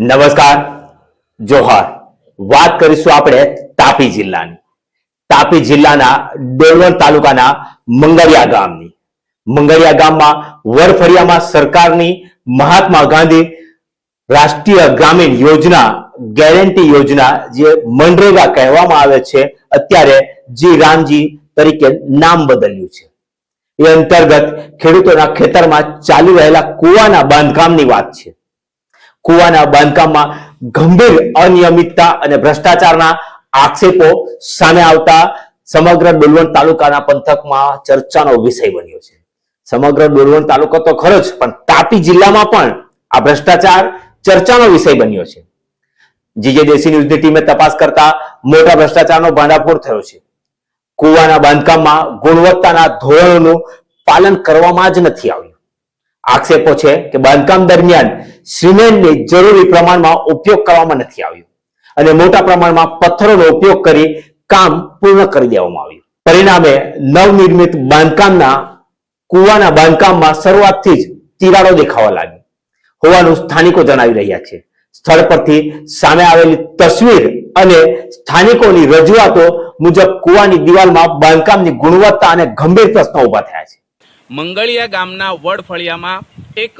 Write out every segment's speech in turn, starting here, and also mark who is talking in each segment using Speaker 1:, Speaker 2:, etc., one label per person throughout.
Speaker 1: નમસ્કાર, જોહાર. વાત કરીશું આપણે તાપી જિલ્લાની. તાપી જિલ્લાના ડોલવણ તાલુકાના મંગળિયા ગામની. મંગળિયા ગામમાં વડફળિયામાં સરકારની મહાત્મા ગાંધી રાષ્ટ્રીય ગ્રામીણ યોજના ગેરંટી યોજના જે મનરેગા કહેવામાં આવે છે, અત્યારે જી રામજી તરીકે નામ બદલ્યું છે. એ અંતર્ગત ખેડૂતોના ખેતરમાં ચાલી રહેલા કુવાના બાંધકામની વાત છે. કુવાના બાંધકામમાં ગંભીર અનિયમિતતા અને ભ્રષ્ટાચારના આક્ષેપો સામે આવતા સમગ્ર ડોલવણ તાલુકાના પંથકમાં ચર્ચાનો વિષય બન્યો છે. સમગ્ર ડોલવણ તાલુકો તો ખરો જ, પણ તાપી જિલ્લામાં પણ આ ભ્રષ્ટાચાર ચર્ચાનો વિષય બન્યો છે. જીજે દેશી ન્યૂઝની ટીમે તપાસ કરતા મોટા ભ્રષ્ટાચારનો ભાંડાફોડ થયો છે. કુવાના બાંધકામમાં ગુણવત્તાના ધોરણોનું પાલન કરવામાં જ નથી આવ્યું. આક્ષેપો છે કે બાંધકામ દરમિયાન સિમેન્ટની જરૂરી પ્રમાણમાં ઉપયોગ કરવામાં નથી આવ્યો અને મોટા પ્રમાણમાં પથ્થરોનો ઉપયોગ કરી કામ પૂર્ણ કરી દેવામાં આવ્યું. પરિણામે નવનિર્મિત બાંધકામના કુવાના બાંધકામમાં શરૂઆતથી જ તિરાડો દેખાવા લાગી હોવાનું સ્થાનિકો જણાવી રહ્યા છે. સ્થળ પરથી સામે આવેલી તસવીર અને સ્થાનિકોની રજૂઆતો મુજબ કુવાની દિવાલમાં બાંધકામની ગુણવત્તા અને ગંભીર પ્રશ્નો ઉભા થયા છે.
Speaker 2: મંગળિયા ગામના વડફળિયામાં એક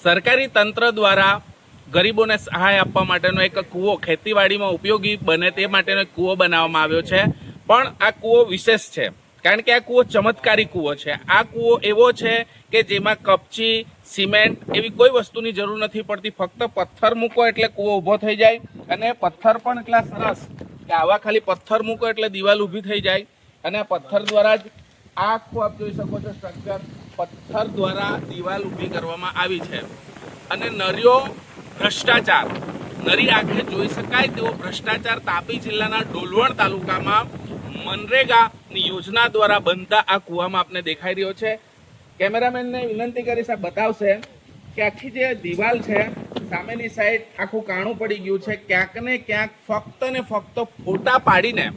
Speaker 2: સરકારી તંત્ર દ્વારા ગરીબોને સહાય આપવા માટેનો એક કૂવો, ખેતીવાડીમાં ઉપયોગી બને તે માટેનો એક કૂવો બનાવવામાં આવ્યો છે. પણ આ કૂવો વિશેષ છે કારણ કે આ કૂવો ચમત્કારી કૂવો છે. આ કૂવો એવો છે કે જેમાં કપચી, સિમેન્ટ એવી કોઈ વસ્તુની જરૂર નથી પડતી. ફક્ત પથ્થર મૂકો એટલે કૂવો ઊભો થઈ જાય અને પથ્થર પણ એટલા સરસ કે આવા ખાલી પથ્થર મૂકો એટલે દિવાલ ઊભી થઈ જાય. અને આ પથ્થર દ્વારા જ આખું આપ જોઈ શકો છો સ્ટ્રક્ચર પથ્થર દ્વારા દિવાલ ઊભી કરવામાં આવી છે. અને નર્યો ભ્રષ્ટાચાર, નરી આંખે જોઈ શકાય તેવો ભ્રષ્ટાચાર તાપી જિલ્લાના ડોલવણ તાલુકામાં મનરેગાની યોજના દ્વારા બનતા આ કૂવામાં આપને દેખાઈ રહ્યો છે. કેમેરામેનને વિનંતી કરીશ, આ બતાવશે કે આખી જે દિવાલ છે સામેની સાઈડ આખું કાણું પડી ગયું છે. ક્યાંક ને ક્યાંક ફક્ત ને ફક્ત ફોટા પાડીને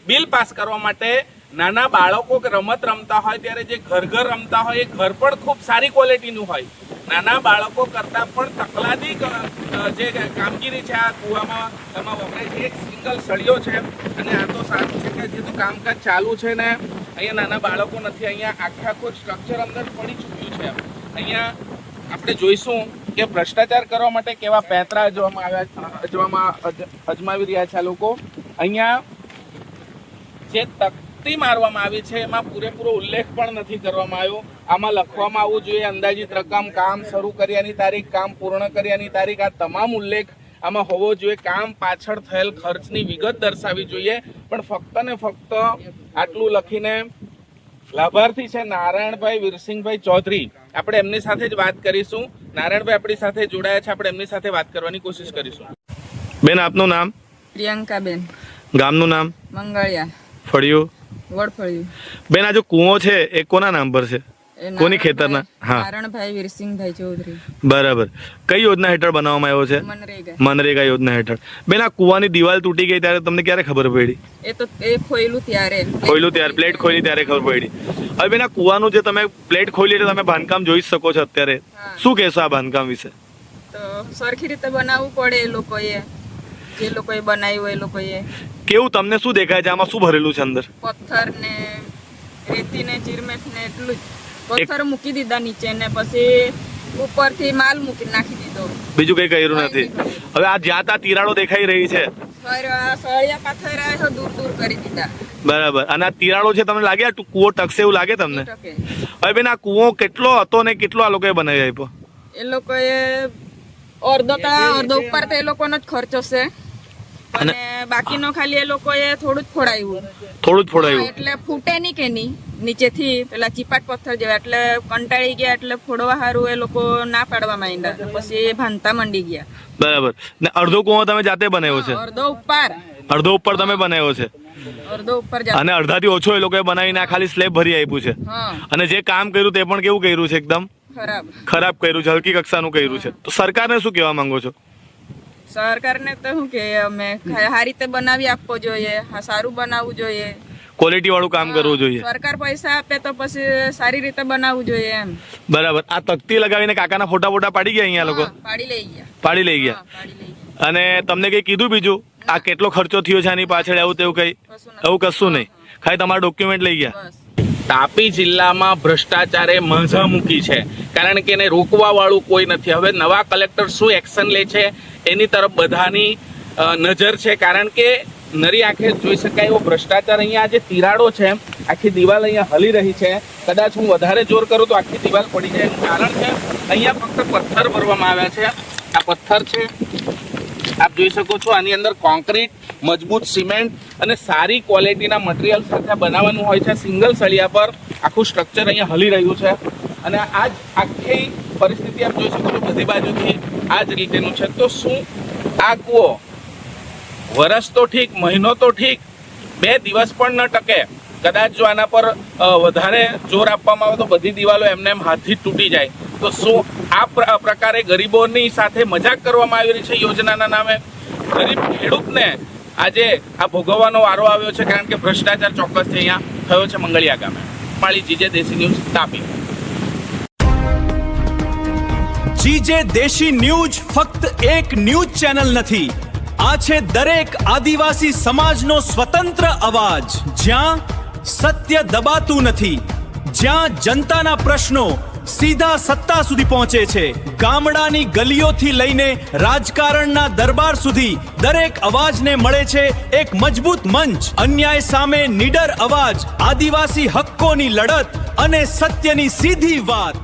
Speaker 2: બિલ પાસ કરવા માટે નાના બાળકો રમત રમતા હોય ત્યારે જે ઘર રમતા હોય એ ઘર પણ ખૂબ સારી ક્વોલિટીનું હોય. નાના બાળકો કરતાં પણ તકલાદી જે કામગીરી છે આ કૂવામાં એમાં વપરાય છે. એક સિંગલ સળિયો છે અને આ તો સારું છે કે જેનું કામકાજ ચાલુ છે ને અહીંયા નાના બાળકો નથી. અહીંયા આખું સ્ટ્રક્ચર અંદર પડી ચૂક્યું છે. અહીંયા આપણે જોઈશું કે ભ્રષ્ટાચાર કરવા માટે કેવા પેંતરા અજમાવી રહ્યા છે આ લોકો. અહીંયા જે તકતી મારવામાં આવી છે એમાં પૂરેપૂરો ઉલ્લેખ પણ નથી કરવામાં આવ્યો. આમાં લખવામાં આવવું જોઈએ અંદાજિત રકમ, કામ શરૂ કર્યાની તારીખ, કામ પૂર્ણ કર્યાની તારીખ, આ તમામ ઉલ્લેખ આમાં હોવો જોઈએ. કામ પાછળ થયેલ ખર્ચની વિગત દર્શાવવી જોઈએ. પણ ફક્ત ને ફક્ત આટલું લખીને લાભાર્થી છે નારાયણભાઈ વીરસિંહભાઈ ચૌધરી. આપણે એમની સાથે જ વાત કરીશું. નારાયણભાઈ આપણી સાથે જોડાયા છે, આપણે એમની સાથે વાત કરવાની કોશિશ કરીશું. બેન, આપનું નામ?
Speaker 3: પ્રિયંકાબેન.
Speaker 2: ગામનું નામ?
Speaker 3: મંગળિયા.
Speaker 2: ફળિયું?
Speaker 3: વડફળિયું.
Speaker 2: બેન, આ જો કૂવો છે એ કોના નામ પર છે? કોની ખેતરના? હા,
Speaker 3: નારાયણભાઈ વીરસિંહભાઈ ચૌધરી.
Speaker 2: બરાબર. કઈ યોજના હેઠળ બનાવવામાં આવ્યો છે?
Speaker 3: મનરેગા.
Speaker 2: મનરેગા યોજના હેઠળ. બેન, આ કૂવાની દિવાલ તૂટી ગઈ ત્યારે તમને ક્યારે ખબર પડી?
Speaker 3: એ તો એ ખોયલું ત્યારે
Speaker 2: પ્લેટ ખોલી ત્યારે ખબર પડી. હવે બેન, આ કૂવાનું જે તમે પ્લેટ ખોલી એટલે તમે બાંધકામ જોઈ શકો છો અત્યારે, શું કહેશો આ બાંધકામ વિશે?
Speaker 3: તો સરખી રીતે બનાવવું પડે. એ લોકોએ જે લોકોએ બનાવ્યું એ લોકોએ.
Speaker 2: કેવું તમને શું દેખાય છે? આમાં શું ભરેલું છે અંદર?
Speaker 3: પથ્થર ને રેતી ને ચીરમેટ ને એટલું જ. પથ્થર મૂકી દીધા નીચે ને પછી ઉપરથી માલ મૂકી નાખી દીધો.
Speaker 2: બીજું કઈ કર્યું નથી. હવે આ જ્યાં ત્યાં તિરાડો દેખાઈ રહી છે,
Speaker 3: સળિયા પાથર દૂર દૂર કરી દીધા.
Speaker 2: બરાબર. અને આ તિરાડો છે, તમને લાગે આ કૂવો ટકશે એવું લાગે તમને? હવે બેન, આ કૂવો કેટલો હતો ને કેટલો આ લોકોએ બનાવી આપ્યો?
Speaker 3: એ લોકોએ અડધો ઉપર તો એ લોકોનો જ ખર્ચો છે અને બાકીનો ખાલી એ લોકોએ થોડું જ ફોડાયું. એટલે ફૂટે નહીં કે નહીં નીચેથી પેલા ચીપાટ પથ્થર જેવા. એટલે કંટાળી ગયા એટલે ફોડવા સારું એ લોકો ના પાડવા માંડ્યા. પછી એ ભાંગતા મંડી ગયા.
Speaker 2: બરાબર. ને અડધો કૂવો તમે જાતે બનાવ્યો છે?
Speaker 3: અડધો ઉપર
Speaker 2: તમે બનાવ્યો છે
Speaker 3: અડધો ઉપર
Speaker 2: અને અડધાથી ઓછો એ લોકોએ બનાવીને આ ખાલી સ્લેબ ભરી આપ્યું છે. અને જે કામ કર્યું તે પણ કેવું કર્યું છે? એકદમ ખરાબ કર્યું છે, હલકી કક્ષાનું કર્યું છે. તો સરકારને શું કહેવા માંગો છો?
Speaker 3: સરકારને તો શું કે અમે સારી રીતે બનાવી આપવો જોઈએ, સારું બનાવવું જોઈએ.
Speaker 4: ક્વોલિટી વાળું કામ કરવું જોઈએ.
Speaker 3: સરકાર પૈસા આપે તો પછી સારી રીતે બનાવવું જોઈએ એમ.
Speaker 4: બરાબર. આ તકતી લગાવીને કાકાના ફોટા પાડી ગયા અહીંયા લોકો?
Speaker 3: પાડી લઈ ગયા.
Speaker 4: પાડી લઈ ગયા.
Speaker 3: પાડી લઈ ગયા.
Speaker 4: અને તમને કઈ કીધું બીજું આ કેટલો ખર્ચો થયો છે આની પાછળ એવું તેવું કઈ? એવું કશું નહીં, ખાલી તમારા ડોક્યુમેન્ટ લઈ ગયા.
Speaker 3: બસ
Speaker 2: તાપી જિલ્લામાં ભ્રષ્ટાચારે મઝા મૂકી છે, કારણ કે એને રોકવા વાળું કોઈ નથી. હવે નવા કલેક્ટર શું એક્શન લે છે એની તરફ બધાની નજર છે, કારણ કે નરી આંખે જોઈ શકાય એવો ભ્રષ્ટાચાર. અહીંયા જે તિરાડો છે, આખી દિવાલ અહીંયા હલી રહી છે. કદાચ હું વધારે જોર કરું તો આખી દિવાલ પડી જાય એનું કારણ છે અહીંયા ફક્ત પથ્થર ભરવામાં આવ્યા છે. આ પથ્થર છે, આપ જોઈ શકો છો. આની અંદર કોન્ક્રીટ, મજબૂત સિમેન્ટ અને સારી ક્વોલિટીના મટીરિયલ સાથે બનાવવાનું હોય છે. સિંગલ સળિયા પર આખું સ્ટ્રક્ચર અહીંયા હલી રહ્યું છે અને આ જ આખી પરિસ્થિતિ આપ જોઈ શકો છો. બધી બાજુથી આ જ રીતેનું છે. તો શું આ કૂવો વરસ તો ઠીક, મહિનો તો ઠીક, 2 દિવસ પણ ન ટકે. કદાચ જો આના પર વધારે જોર આપવામાં આવે તો બધી દિવાલો એમને એમ હાથથી તૂટી જાય. તો શું આ પ્રકારે ગરીબોની સાથે મજાક કરવામાં આવી રહી છે યોજનાના નામે? ગરીબ ખેડૂતને આજે આ ભોગવવાનો વારો આવ્યો છે, કારણ કે ભ્રષ્ટાચાર ચોક્કસથી અહીંયા થયો છે મંગળિયા ગામે. માળી જીજે દેશી ન્યૂઝ તાપી.
Speaker 5: જીજે દેશી ન્યૂઝ ફક્ત એક ન્યૂઝ ચેનલ નથી, આ છે દરેક આદિવાસી સમાજનો સ્વતંત્ર અવાજ. જ્યાં સત્ય દબાતું નથી, જ્યાં જનતાના પ્રશ્નો સીધા સત્તા સુધી પહોંચે છે. ગામડાની ગલીઓથી લઈને રાજકારણના દરબાર સુધી દરેક અવાજને મળે છે એક મજબૂત મંચ. અન્યાય સામે નીડર અવાજ, આદિવાસી હક્કોની લડત અને સત્યની સીધી વાત.